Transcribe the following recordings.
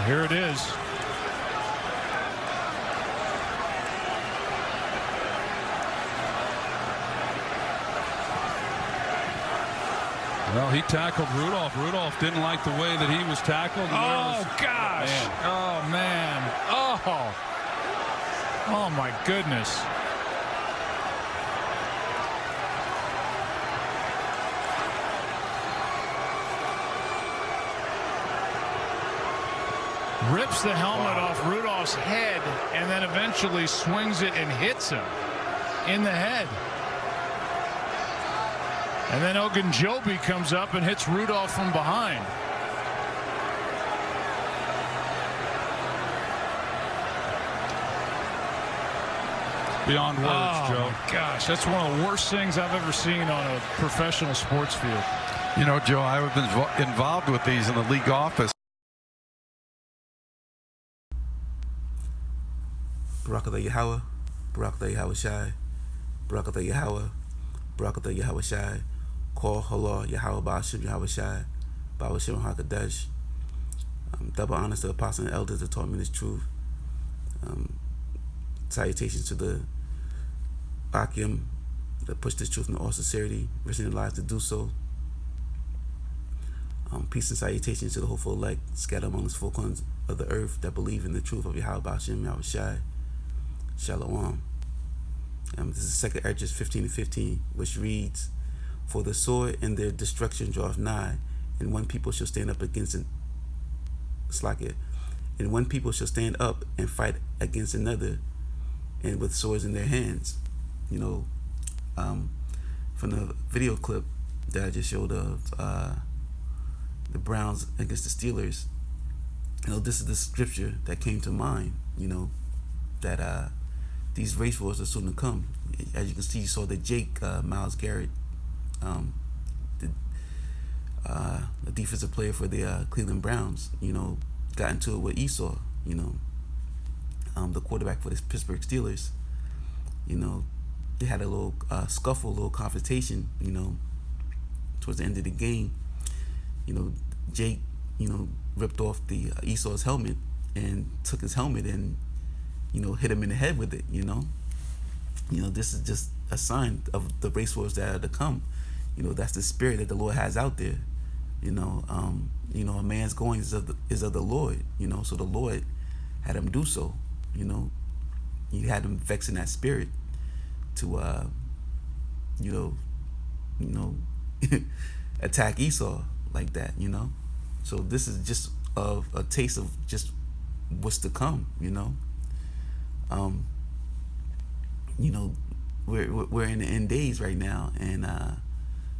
Here it is. Well, he tackled Rudolph. Rudolph didn't like the way that he was tackled. Oh, gosh. Man. Oh, man. Oh. Oh, my goodness. Rips the helmet off Rudolph's head and then eventually swings it and hits him in the head. And then Ogunjobi comes up and hits Rudolph from behind. Beyond words, Joe. Oh, my gosh. That's one of the worst things I've ever seen on a professional sports field. You know, Joe, I've been involved with these in the league office. Barakatah Yahweh, Barakatah Yahweh Shai, Barakatah Yahweh, Barakatah Yahweh Shai, Kol Halah Yahweh Ba'ashim Yahweh Shai, Ba'ashim HaKadosh. Double honors to the apostles and elders that taught me this truth. Salutations to the Akim that pushed this truth in all sincerity, risking their lives to do so. Peace and salutations to the hopeful elect scattered among the four corners of the earth that believe in the truth of Yahweh Ba'ashim Yahweh Shai. Shalom. This is 2nd Esdras 15:15, which reads, "For the sword and their destruction draweth nigh, and one people shall stand up against it. And one people shall stand up and fight against another, and with swords in their hands." You know, from the video clip that I just showed of the Browns against the Steelers, you know, this is the scripture that came to mind. You know, that these race wars are soon to come. As you can see, you saw that Jake Myles Garrett, the defensive player for the Cleveland Browns, you know, got into it with Esau, you know, the quarterback for the Pittsburgh Steelers. You know, they had a little scuffle, a little confrontation, you know, towards the end of the game. You know, Jake, you know, ripped off the Esau's helmet and took his helmet and, you know, hit him in the head with it, you know. You know, this is just a sign of the race wars that are to come. You know, that's the spirit that the Lord has out there. You know, a man's going is of the Lord, you know, so the Lord had him do so, you know. He had him vexing that spirit to you know, attack Esau like that, you know. So this is just a taste of just what's to come, you know. You know, we're in the end days right now, and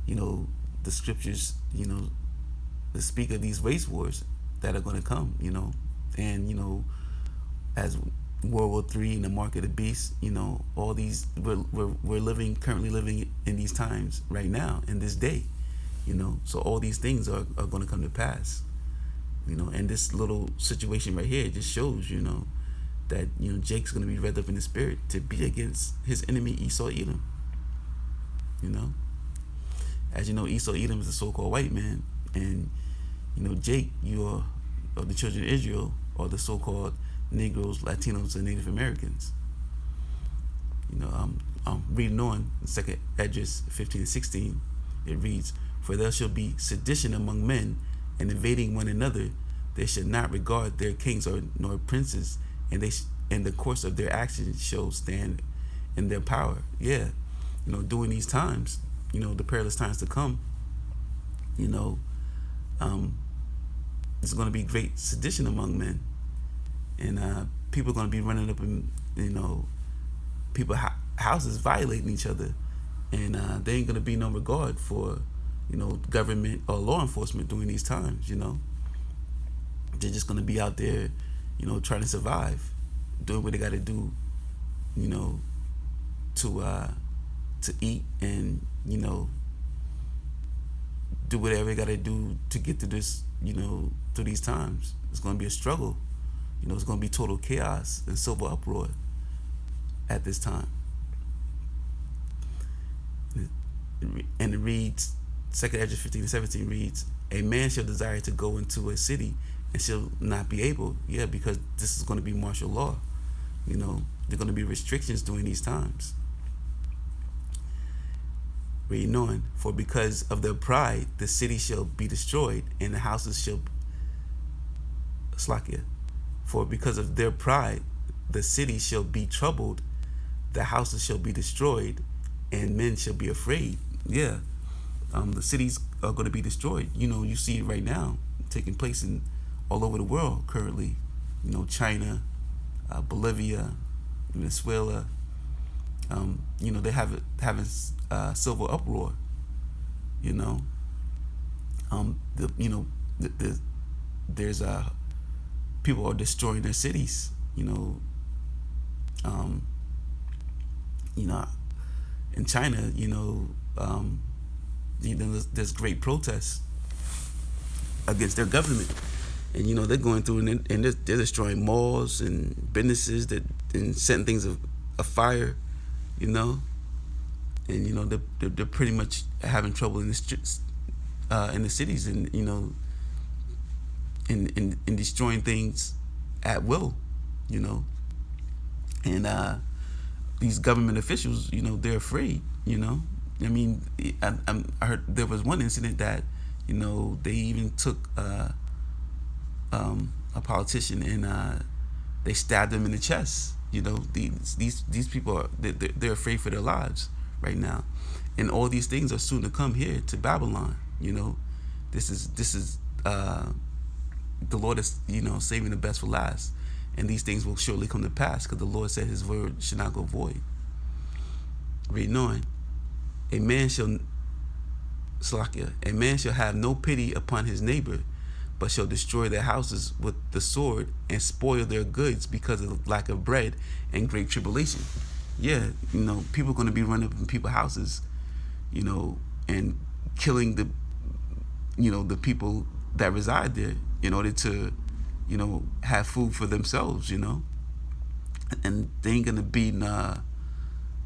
you know, the scriptures, you know, that speak of these race wars that are going to come, you know, and you know, as World War III and the mark of the beast, you know, all these we're currently living in these times right now in this day, you know. So all these things are going to come to pass, you know. And this little situation right here just shows, you know, that, you know, Jake's going to be revved up in the spirit to be against his enemy Esau Edom. You know, as you know, Esau Edom is a so-called white man, and you know, Jake, you're of the children of Israel, or the so-called Negroes, Latinos, and Native Americans. You know, I'm reading on in 2nd Esdras 15:16. It reads, "For there shall be sedition among men, and invading one another. They should not regard their kings nor princes, and and the course of their actions shall stand in their power." Yeah, you know, during these times, you know, the perilous times to come, you know, there's going to be great sedition among men, and people are going to be running up in, you know, people's houses, violating each other, and there ain't going to be no regard for, you know, government or law enforcement during these times. You know, they're just going to be out there, you know, trying to survive, doing what they got to do, you know, to eat, and, you know, do whatever they got to do to get through this, you know, through these times. It's going to be a struggle. You know, it's going to be total chaos and civil uproar at this time. And it reads, 2nd Esdras 15:17 reads, "A man shall desire to go into a city and she'll not be able. Yeah, because this is going to be martial law. You know, there are going to be restrictions during these times. Reading on, for because of their pride, the city shall be destroyed, and the houses shall Slakia. For because of their pride, the city shall be troubled, the houses shall be destroyed, and men shall be afraid. Yeah, the cities are going to be destroyed. You know, you see it right now taking place in all over the world currently. You know, China, Bolivia, Venezuela. You know, they having civil uproar. You know, there's people are destroying their cities. You know, in China, there's great protests against their government, and you know they're going through and they're destroying malls and businesses and setting things afire, you know, and you know they're pretty much having trouble in the cities, and you know, in destroying things at will, you know, and these government officials, you know, they're afraid, you know. I mean, I heard there was one incident that, you know, they even took a politician and they stabbed him in the chest. You know, these people are they're afraid for their lives right now, and all these things are soon to come here to Babylon. You know, this is the Lord is, you know, saving the best for last, and these things will surely come to pass because the Lord said His word should not go void. Reading on, a man shall have no pity upon his neighbor, but shall destroy their houses with the sword and spoil their goods because of lack of bread and great tribulation. Yeah, you know, people are going to be running up in people's houses, you know, and killing the people that reside there in order to, you know, have food for themselves, you know, and they ain't going to be,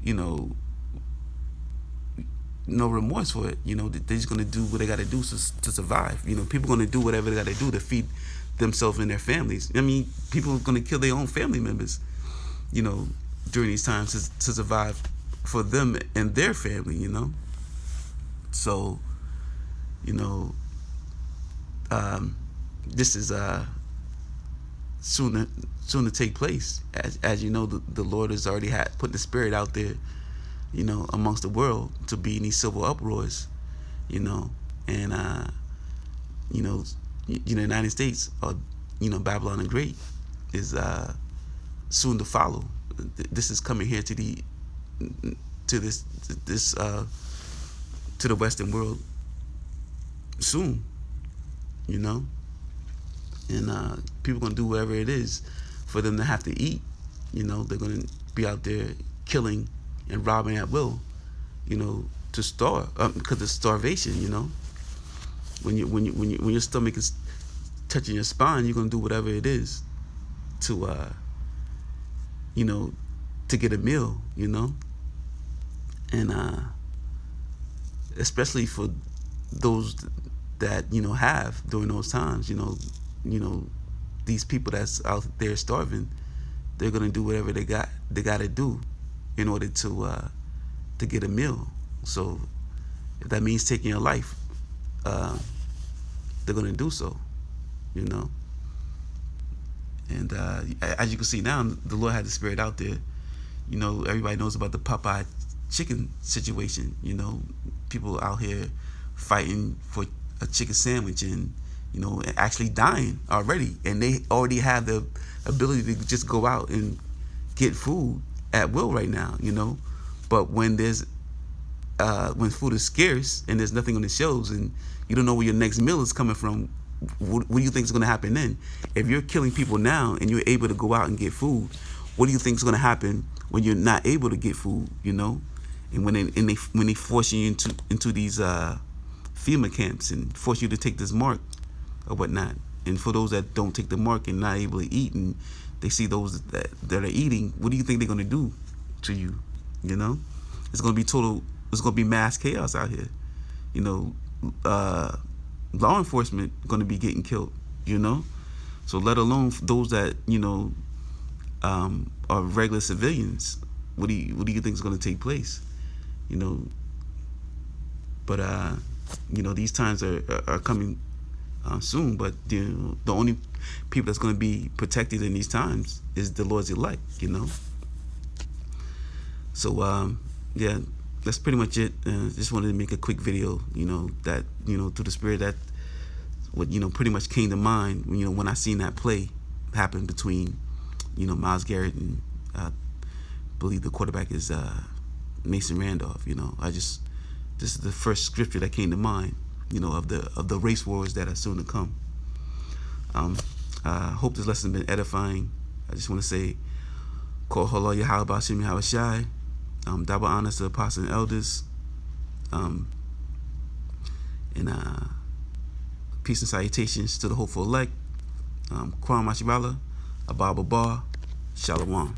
you know, no remorse for it. You know, they're just going to do what they got to do to survive. You know, people are going to do whatever they got to do to feed themselves and their families. I mean, people are going to kill their own family members, you know, during these times to survive for them and their family, you know. So, you know, this is soon to take place. As you know, the Lord has already put the Spirit out there, you know, amongst the world to be in these civil uproars, you know, and you know, the United States, or you know, Babylon the Great is soon to follow. This is coming here to the Western world soon, you know, and people are gonna do whatever it is for them to have to eat. You know, they're gonna be out there killing and robbing at will, you know, to starve because of starvation. You know, when your stomach is touching your spine, you're gonna do whatever it is to you know, to get a meal. You know, and especially for those that, you know, have during those times, you know, these people that's out there starving, they're gonna do whatever they got to do in order to get a meal. So if that means taking your life, they're gonna do so, you know. And as you can see now, the Lord had the Spirit out there. You know, everybody knows about the Popeye chicken situation. You know, people out here fighting for a chicken sandwich and, you know, actually dying already, and they already have the ability to just go out and get food at will right now, you know. But when there's when food is scarce and there's nothing on the shelves and you don't know where your next meal is coming from, what do you think is going to happen then? If you're killing people now and you're able to go out and get food, what do you think is going to happen when you're not able to get food, you know? And when they force you into these FEMA camps and force you to take this mark or whatnot, and for those that don't take the mark and not able to eat, and they see those that are eating, what do you think they're going to do to you? You know, it's going to be mass chaos out here. You know, law enforcement going to be getting killed, you know, So let alone those that are regular civilians. What do you think is going to take place? But these times are coming soon. But the only people that's going to be protected in these times is the Lord's elect. So yeah, that's pretty much it. Just wanted to make a quick video. That through the Spirit, that what pretty much came to mind. When I seen that play happen between Myles Garrett and I believe the quarterback is Mason Randolph. This is the first scripture that came to mind. Of the race wars that are soon to come. I hope this lesson has been edifying. I just want to say, Kol Holo Yahweh Bashim Yahweh Shai. Double honors to the apostles and elders. And peace and salutations to the hopeful elect. Kwam Mashibala, Abba Bar, Shalom.